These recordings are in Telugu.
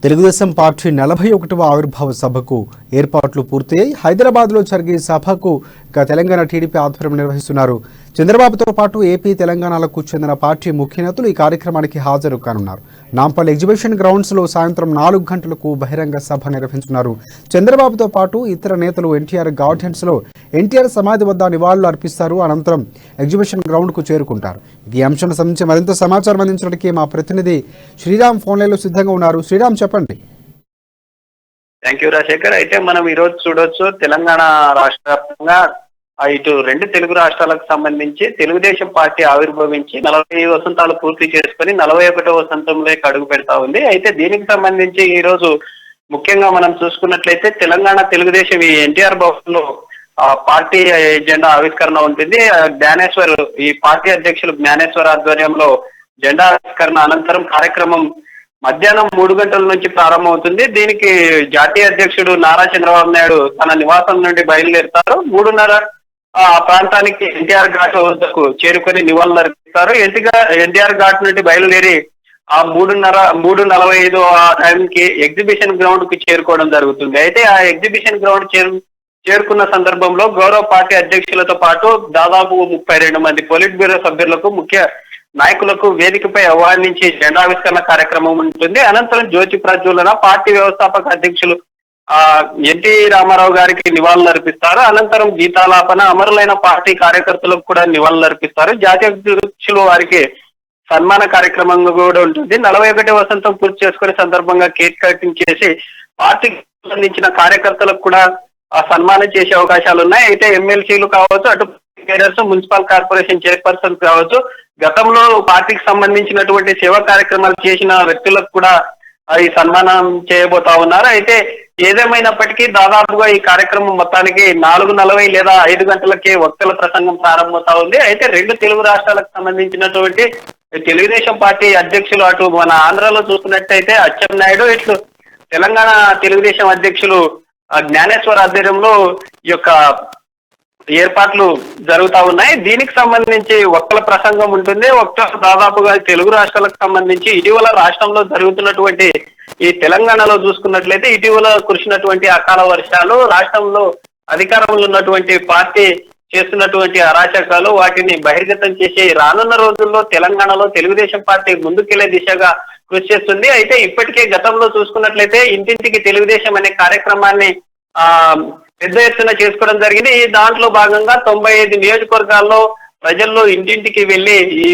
తెలుగుదేశం పార్టీ 41వ ఆవిర్భావ సభకు ఏర్పాట్లు పూర్తయ్యాయి. హైదరాబాద్లో జరిగే సభకు తెలంగాణ టీడీపీ ఆధ్వర్యం నిర్వహిస్తున్నారు. చంద్రబాబుతో పాటు ఏపీ, తెలంగాణలకు చెందిన పార్టీ ముఖ్య నేతలు ఈ కార్యక్రమానికి హాజరు కానున్నారు. నాంపల్లి ఎగ్జిబిషన్ గ్రౌండ్స్లో సాయంత్రం 4 గంటలకు బహిరంగ సభ నిర్వహించున్నారు. చంద్రబాబుతో పాటు ఇతర నేతలు ఎన్టీఆర్ గార్డెన్స్లో ఎన్టీఆర్ సమాధి వద్ద నివాళులు అర్పిస్తారు. అనంతరం ఎగ్జిబిషన్ గ్రౌండ్కు చేరుకుంటారు. ఈ అంశానికి సంబంధించి మరింత సమాచారం అందించడానికి మా ప్రతినిధి శ్రీరామ్ ఫోన్ లైన్లో సిద్ధంగా ఉన్నారు. శ్రీరామ్, చెప్పండి. Thank you Rajasekhar. అయితే మనం ఈ రోజు చూడొచ్చు, తెలంగాణ రాష్ట్ర వ్యాప్తంగా ఇటు 2 తెలుగు రాష్ట్రాలకు సంబంధించి తెలుగుదేశం పార్టీ ఆవిర్భవించి 40 వసంతాలు పూర్తి చేసుకుని 41వ వసంతంలోకి అడుగు పెడతా ఉంది. అయితే దీనికి సంబంధించి ఈ రోజు ముఖ్యంగా మనం చూసుకున్నట్లయితే తెలంగాణ తెలుగుదేశం ఈ ఎన్టీఆర్ భవన్ లో పార్టీ జెండా ఆవిష్కరణ ఉంటుంది. జ్ఞానేశ్వర్, ఈ పార్టీ అధ్యక్షులు జ్ఞానేశ్వర్ ఆధ్వర్యంలో జెండా ఆవిష్కరణ అనంతరం కార్యక్రమం మధ్యాహ్నం 3 గంటల నుంచి ప్రారంభమవుతుంది. దీనికి జాతీయ అధ్యక్షుడు నారా చంద్రబాబు నాయుడు తన నివాసం నుండి బయలుదేరుతారు. 3:30 ఆ ప్రాంతానికి ఎన్టీఆర్ ఘాట్ వద్దకు చేరుకొని నివాళులు అర్పిస్తారు. ఎన్టీఆర్ ఘాట్ నుండి బయలుదేరి ఆ 3:45 ఆ టైంకి ఎగ్జిబిషన్ గ్రౌండ్ కి చేరుకోవడం జరుగుతుంది. అయితే ఆ ఎగ్జిబిషన్ గ్రౌండ్ చేరుకున్న సందర్భంలో గౌరవ పార్టీ అధ్యక్షులతో పాటు దాదాపు 32 మంది పొలిట్ బ్యూరో సభ్యులకు, ముఖ్య నాయకులకు వేదికపై ఆహ్వానించి జెండావిష్కరణ కార్యక్రమం ఉంటుంది. అనంతరం జ్యోతి ప్రజ్వలన, పార్టీ వ్యవస్థాపక అధ్యక్షులు ఎన్టీ రామారావు గారికి నివాళులు అర్పిస్తారు. అనంతరం గీతాలాపన, అమరులైన పార్టీ కార్యకర్తలకు కూడా నివాళులు అర్పిస్తారు. జాతీయ అధ్యక్షులు వారికి సన్మాన కార్యక్రమం కూడా ఉంటుంది. 41వ వసంతం పూర్తి చేసుకునే సందర్భంగా కేక్ కటింగ్ చేసి పార్టీకి సంబంధించిన కార్యకర్తలకు కూడా సన్మానం చేసే అవకాశాలు ఉన్నాయి. అయితే ఎమ్మెల్సీలు కావచ్చు, అటు మున్సిపల్ కార్పొరేషన్ చైర్పర్సన్ కావచ్చు, గతంలో పార్టీకి సంబంధించినటువంటి సేవా కార్యక్రమాలు చేసిన వ్యక్తులకు కూడా ఈ సన్మానం చేయబోతా ఉన్నారు. అయితే ఏదేమైనప్పటికీ దాదాపుగా ఈ కార్యక్రమం మొత్తానికి 4:40 లేదా 5 గంటలకే వక్తల ప్రసంగం ప్రారంభమవుతా ఉంది. అయితే 2 తెలుగు రాష్ట్రాలకు సంబంధించినటువంటి తెలుగుదేశం పార్టీ అధ్యక్షులు, అటు మన ఆంధ్రాలో చూసుకున్నట్టయితే అచ్చెన్నాయుడు, ఇట్లు తెలంగాణ తెలుగుదేశం అధ్యక్షులు జ్ఞానేశ్వర్ ఆధ్వర్యంలో ఈ యొక్క ఏర్పాట్లు జరుగుతా ఉన్నాయి. దీనికి సంబంధించి వక్తల ప్రసంగం ఉంటుంది. వక్తలు దాదాపుగా తెలుగు రాష్ట్రాలకు సంబంధించి ఇటీవల రాష్ట్రంలో జరుగుతున్నటువంటి ఈ తెలంగాణలో చూసుకున్నట్లయితే ఇటీవల కురిసినటువంటి అకాల వర్షాలు, రాష్ట్రంలో అధికారంలో ఉన్నటువంటి పార్టీ చేస్తున్నటువంటి అరాచకాలు, వాటిని బహిర్గతం చేసి రానున్న రోజుల్లో తెలంగాణలో తెలుగుదేశం పార్టీ ముందుకెళ్లే దిశగా కృషి చేస్తుంది. అయితే ఇప్పటికే గతంలో చూసుకున్నట్లయితే ఇంటింటికి తెలుగుదేశం అనే కార్యక్రమాన్ని పెద్ద ఎత్తున చేసుకోవడం జరిగింది. ఈ దాంట్లో భాగంగా 95 నియోజకవర్గాల్లో ప్రజల్లో ఇంటింటికి వెళ్లి ఈ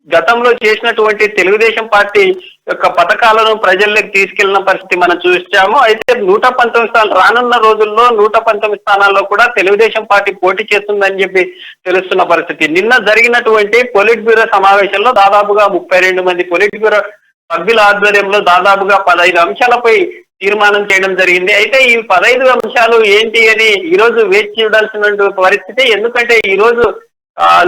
గతంలో చేసినటువంటి తెలుగుదేశం పార్టీ యొక్క పథకాలను ప్రజల్లోకి తీసుకెళ్లిన పరిస్థితి మనం చూసాము. అయితే 119 స్థానాలు, రానున్న రోజుల్లో 119 స్థానాల్లో కూడా తెలుగుదేశం పార్టీ పోటీ చేస్తుందని చెప్పి తెలుస్తున్న పరిస్థితి. నిన్న జరిగినటువంటి పొలిట్ బ్యూరో సమావేశంలో దాదాపుగా 32 మంది పొలిట్ బ్యూరో సభ్యుల ఆధ్వర్యంలో దాదాపుగా 15 అంశాలపై తీర్మానం చేయడం జరిగింది. అయితే ఈ 15 అంశాలు ఏంటి అని ఈ రోజు వేచి చూడాల్సిన పరిస్థితి. ఎందుకంటే ఈ రోజు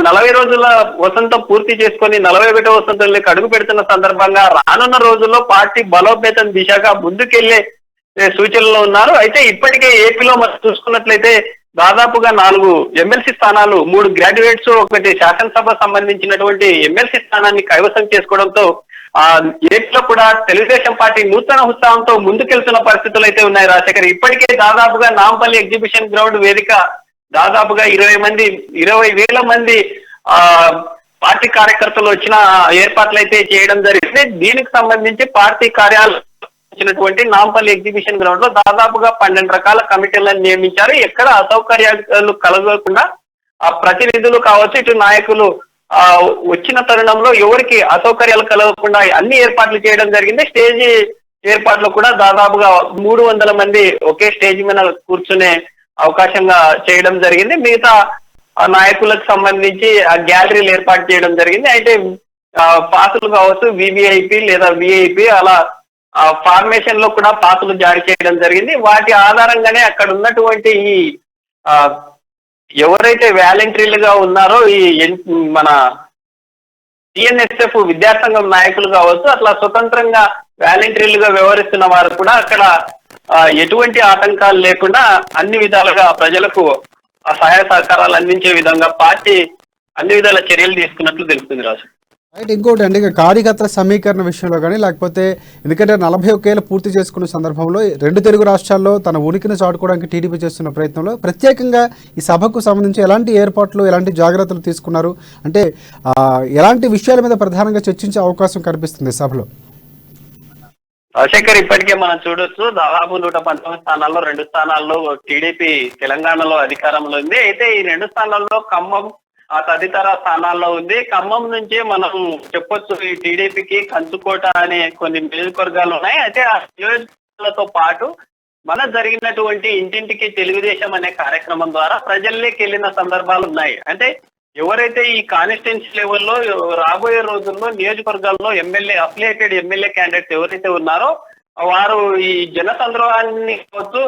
40 రోజుల వసంతం పూర్తి చేసుకొని 41వ వసంతంలోకి అడుగు పెడుతున్న సందర్భంగా రానున్న రోజుల్లో పార్టీ బలోపేతం దిశగా ముందుకెళ్లే సూచనలో ఉన్నారు. అయితే ఇప్పటికే ఏపీలో మనం చూసుకున్నట్లయితే దాదాపుగా 4 ఎమ్మెల్సీ స్థానాలు, 3 గ్రాడ్యుయేట్స్, 1 శాసనసభ సంబంధించినటువంటి ఎమ్మెల్సీ స్థానాన్ని కైవసం చేసుకోవడంతో ఏపీలో కూడా తెలుగుదేశం పార్టీ నూతన ఉత్సాహంతో ముందుకెళ్తున్న పరిస్థితులు అయితే ఉన్నాయి రాజశేఖర్. ఇప్పటికే దాదాపుగా నాంపల్లి ఎగ్జిబిషన్ గ్రౌండ్ వేదిక దాదాపుగా 20,000 మంది పార్టీ కార్యకర్తలు వచ్చిన ఏర్పాట్లు అయితే చేయడం జరిగింది. దీనికి సంబంధించి పార్టీ కార్యాలయం నాంపల్లి ఎగ్జిబిషన్ గ్రౌండ్ లో దాదాపుగా 12 రకాల కమిటీలను నియమించారు. ఎక్కడ అసౌకర్యాలు కలగకుండా ప్రతినిధులు కావచ్చు, ఇటు నాయకులు వచ్చిన తరుణంలో ఎవరికి అసౌకర్యాలు కలగకుండా అన్ని ఏర్పాట్లు చేయడం జరిగింది. స్టేజ్ ఏర్పాట్లు కూడా దాదాపుగా 300 మంది ఒకే స్టేజ్ మీద కూర్చునే అవకాశంగా చేయడం జరిగింది. మిగతా నాయకులకు సంబంధించి ఆ గ్యాలరీలు ఏర్పాటు చేయడం జరిగింది. అయితే పాసులు కావచ్చు, వివిఐపి లేదా విఐపి, అలా ఫార్మేషన్ లో కూడా పాసులు జారీ చేయడం జరిగింది. వాటి ఆధారంగానే అక్కడ ఉన్నటువంటి ఈ ఎవరైతే వాలంటీర్లుగా ఉన్నారో ఈ మన టిఎన్ఎస్ఎఫ్ విద్యాసంఘం నాయకులు కావచ్చు, అట్లా స్వతంత్రంగా వాలంటీర్లుగా వ్యవహరిస్తున్న వారు కూడా అక్కడ ఎటువంటి ఆటంకాలు లేకుండా అన్ని విధాలుగా ప్రజలకు సహాయ సహకారాలు అందించే విధంగా పార్టీ అన్ని విధాల చర్యలు తీసుకున్నట్లు తెలుస్తుంది రాజు. రైట్, ఇంకోటి అండి, ఇక కార్యకర్తల సమీకరణ విషయంలో కానీ లేకపోతే ఎందుకంటే 41 ఏళ్ళు పూర్తి చేసుకున్న సందర్భంలో 2 తెలుగు రాష్ట్రాల్లో తన ఉనికిని చాటుకోవడానికి టీడీపీ చేస్తున్న ప్రయత్నంలో ప్రత్యేకంగా ఈ సభకు సంబంధించి ఎలాంటి ఏర్పాట్లు, ఎలాంటి జాగ్రత్తలు తీసుకున్నారు? అంటే ఎలాంటి విషయాల మీద ప్రధానంగా చర్చించే అవకాశం కనిపిస్తుంది సభలో? రాజశేఖర్, ఇప్పటికే మనం చూడొచ్చు, దాదాపు 119 స్థానాల్లో 2 స్థానాల్లో టీడీపీ తెలంగాణలో అధికారంలో ఉంది. అయితే ఈ 2 స్థానాల్లో ఖమ్మం తదితర స్థానాల్లో ఉంది. ఖమ్మం నుంచి మనం చెప్పొచ్చు ఈ టీడీపీకి కంచుకోట అనే కొన్ని నియోజకవర్గాలు ఉన్నాయి. అయితే ఆ నియోజకవర్గాలతో పాటు మన జరిగినటువంటి ఇంటింటికి తెలుగుదేశం అనే కార్యక్రమం ద్వారా ప్రజల్లోకి వెళ్ళిన సందర్భాలు ఉన్నాయి. అంటే ఎవరైతే ఈ కాన్స్టిట్యున్సీ లెవెల్లో రాబోయే రోజుల్లో నియోజకవర్గాల్లో అఫిలియేటెడ్ ఎమ్మెల్యే క్యాండిడేట్స్ ఎవరైతే ఉన్నారో వారు ఈ జన సంద్రోహాన్ని కావచ్చు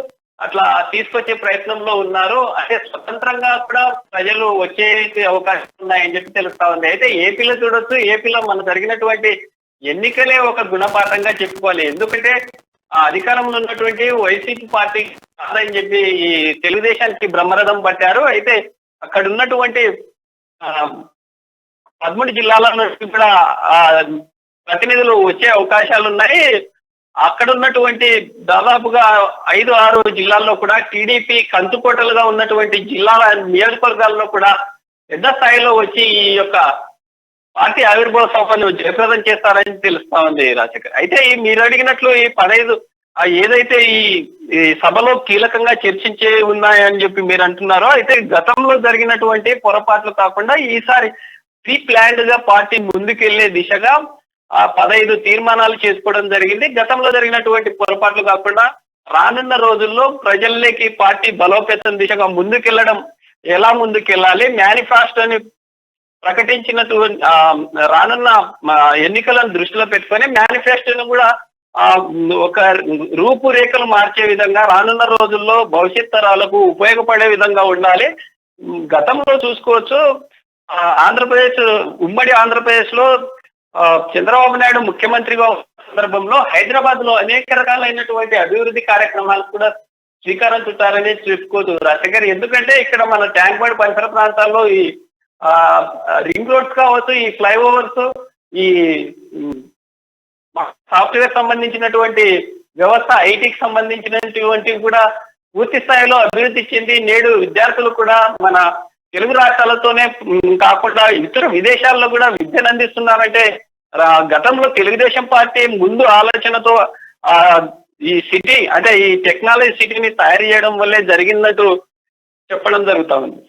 అట్లా తీసుకొచ్చే ప్రయత్నంలో ఉన్నారు. అంటే స్వతంత్రంగా కూడా ప్రజలు వచ్చే అవకాశం ఉన్నాయని చెప్పి తెలుస్తా ఉంది. అయితే ఏపీలో చూడొచ్చు, ఏపీలో మన జరిగినటువంటి ఎన్నికలే ఒక గుణపాఠంగా చెప్పుకోవాలి. ఎందుకంటే ఆ అధికారంలో ఉన్నటువంటి వైసీపీ పార్టీ కాదని చెప్పి ఈ తెలుగుదేశానికి బ్రహ్మరథం పట్టారు. అయితే అక్కడ ఉన్నటువంటి 13 జిల్లాల నుంచి కూడా ప్రతినిధులు వచ్చే అవకాశాలు ఉన్నాయి. అక్కడ ఉన్నటువంటి దాదాపుగా 5-6 జిల్లాల్లో కూడా టీడీపీ కంచుకోటలుగా ఉన్నటువంటి జిల్లాల నియోజకవర్గాల్లో కూడా పెద్ద స్థాయిలో వచ్చి ఈ యొక్క పార్టీ ఆవిర్భావ సభను జయప్రదం చేస్తారని తెలుస్తా ఉంది రాజశేఖర్. అయితే మీరు అడిగినట్లు ఈ 15 ఏదైతే ఈ సభలో కీలకంగా చర్చించే ఉన్నాయని చెప్పి మీరు అంటున్నారో, అయితే గతంలో జరిగినటువంటి పొరపాట్లు కాకుండా ఈసారి ప్రీ ప్లాన్డ్ గా పార్టీ ముందుకెళ్లే దిశగా 15 తీర్మానాలు చేసుకోవడం జరిగింది. గతంలో జరిగినటువంటి పొరపాట్లు కాకుండా రానున్న రోజుల్లో ప్రజల్లోకి పార్టీ బలోపేతం దిశగా ముందుకెళ్లడం, ఎలా ముందుకెళ్లాలి, మేనిఫెస్టోని ప్రకటించినటువంటి రానున్న ఎన్నికలను దృష్టిలో పెట్టుకొని మేనిఫెస్టోని కూడా ఒక రూపురేఖలు మార్చే విధంగా రానున్న రోజుల్లో భవిష్యత్ తరాలకు ఉపయోగపడే విధంగా ఉండాలి. గతంలో చూసుకోవచ్చు, ఉమ్మడి ఆంధ్రప్రదేశ్ లో చంద్రబాబు నాయుడు ముఖ్యమంత్రిగా సందర్భంలో హైదరాబాద్ లో అనేక రకాలైనటువంటి అభివృద్ధి కార్యక్రమాలు కూడా శ్రీకారం చుట్టారని చెప్పుకోవచ్చు రాజశేఖర్. ఎందుకంటే ఇక్కడ మన ట్యాంక్ బండ్ పరిసర ప్రాంతాల్లో ఈ రింగ్ రోడ్స్ కావచ్చు, ఈ ఫ్లైఓవర్స్, ఈ సాఫ్ట్వేర్ సంబంధించినటువంటి వ్యవస్థ, ఐటీకి సంబంధించినటువంటి కూడా పూర్తి స్థాయిలో అభివృద్ధి చెంది నేడు విద్యార్థులు కూడా మన తెలుగు రాష్ట్రాలతోనే కాకుండా ఇతర విదేశాల్లో కూడా విద్యను అందిస్తున్నారంటే గతంలో తెలుగుదేశం పార్టీ ముందు ఆలోచనతో ఈ సిటీ అంటే ఈ టెక్నాలజీ సిటీని తయారు చేయడం వల్లే జరిగినట్టు చెప్పడం జరుగుతా ఉంది.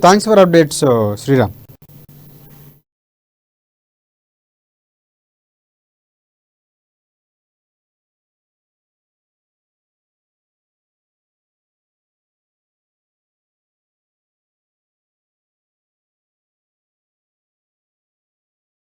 Thanks for updates Sriram.